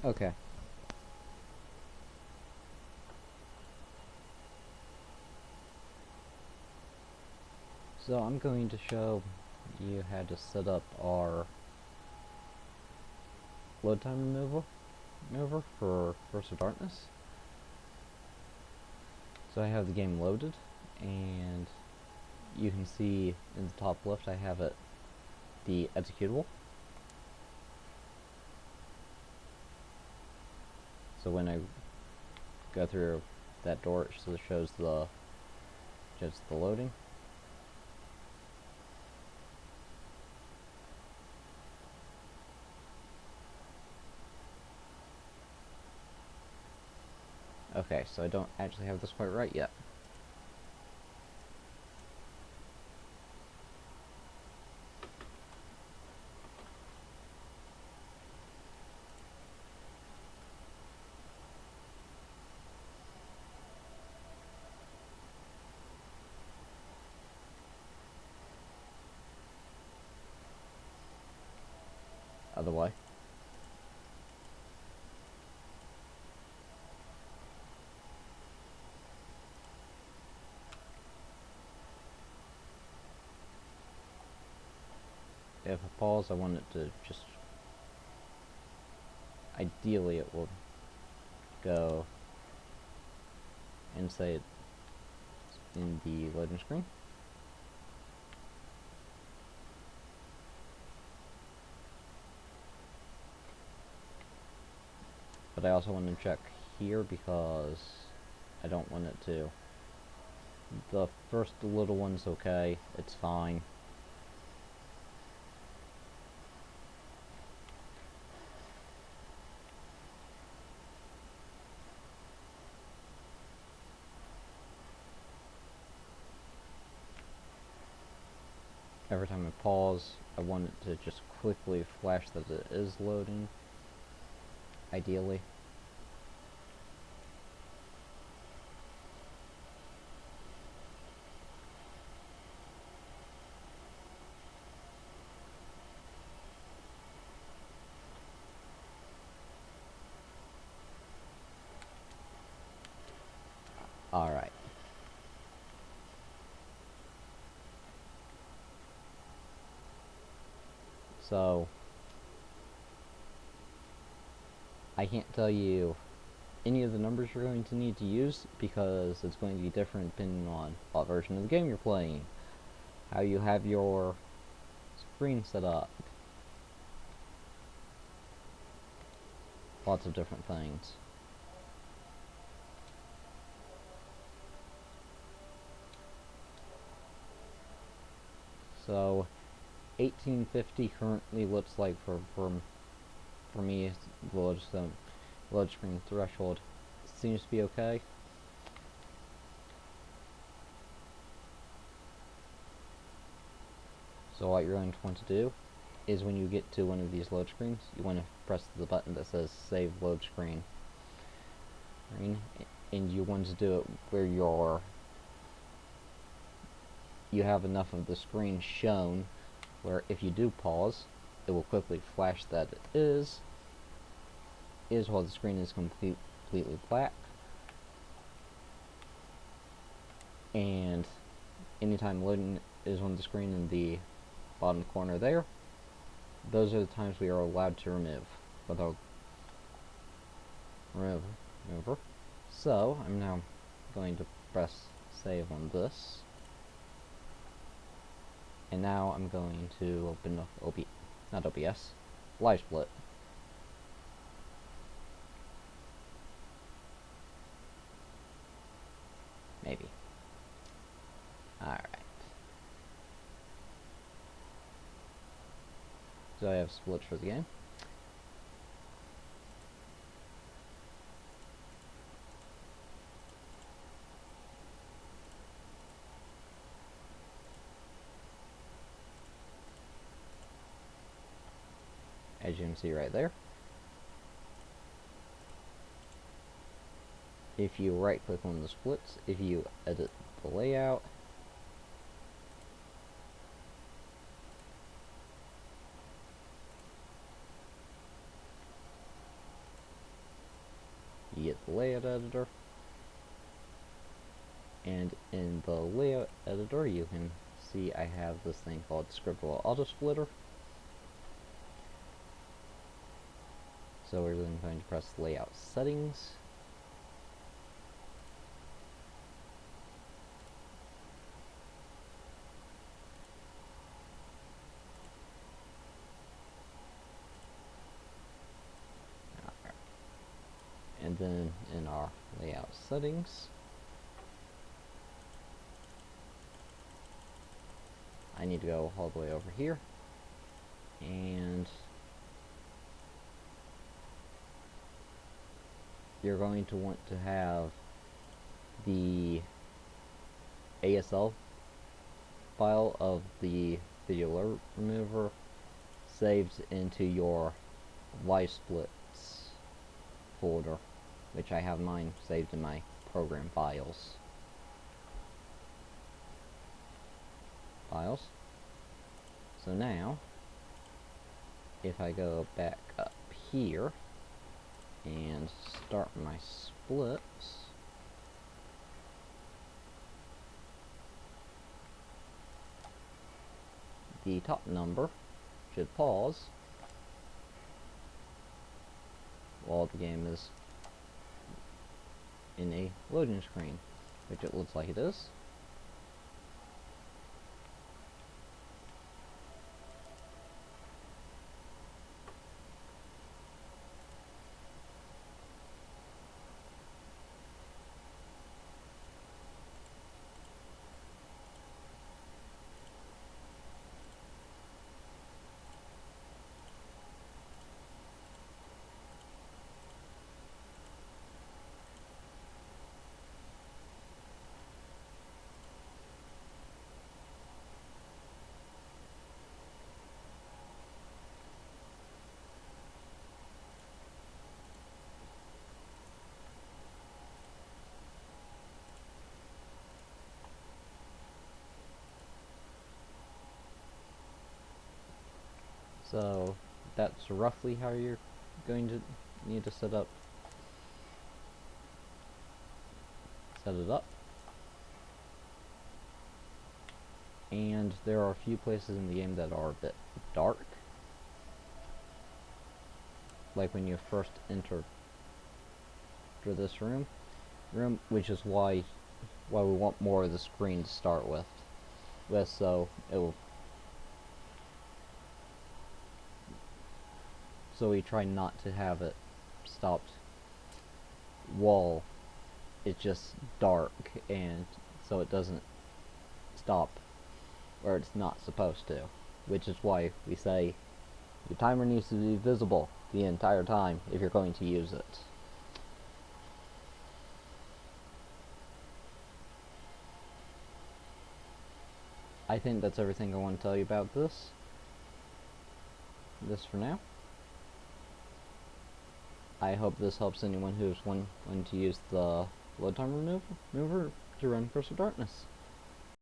Okay. So I'm going to show you how to set up our load time remover for Curse of Darkness. So I have the game loaded, and you can see in the top left I have the executable. So when I go through that door, it shows just the loading. Okay, so I don't actually have this part right yet. Otherwise, if I pause, I want it to just, ideally it will go and say it in the loading screen. But I also want to check here because I don't want it to. The first little one's okay, it's fine. Every time I pause, I want it to just quickly flash that it is loading, ideally. Alright. So, I can't tell you any of the numbers you're going to need to use because it's going to be different depending on what version of the game you're playing, how you have your screen set up, lots of different things. So 1850 currently looks like for me the load screen threshold seems to be okay. So what you're going to want to do is when you get to one of these load screens, you want to press the button that says save load screen. And you want to do it where you have enough of the screen shown where if you do pause, it will quickly flash that it is while the screen is completely black. And anytime loading is on the screen in the bottom corner there, those are the times we are allowed to remove without remover. So I'm now going to press save on this, and now I'm going to open up not OBS, Live Split. Maybe. Alright. So I have split for the game. As you can see right there. If you right click on the splits, if you edit the layout, get the layout editor, and in the layout editor you can see I have this thing called scriptable auto splitter. So we're then going to press layout settings. And then in our layout settings, I need to go all the way over here, and you're going to want to have the ASL file of the video alert remover saved into your live splits folder, which I have mine saved in my program files. So now, if I go back up here and start my splits, the top number should pause while the game is in a loading screen, which it looks like it is. So that's roughly how you're going to need to set it up. And there are a few places in the game that are a bit dark, like when you first enter this room, which is why we want more of the screen to start with, so we try not to have it stopped while it's just dark, and so it doesn't stop where it's not supposed to, which is why we say your timer needs to be visible the entire time if you're going to use it. I think that's everything I want to tell you about this for now. I hope this helps anyone who's wanting to use the load timer remover to run Curse of Darkness.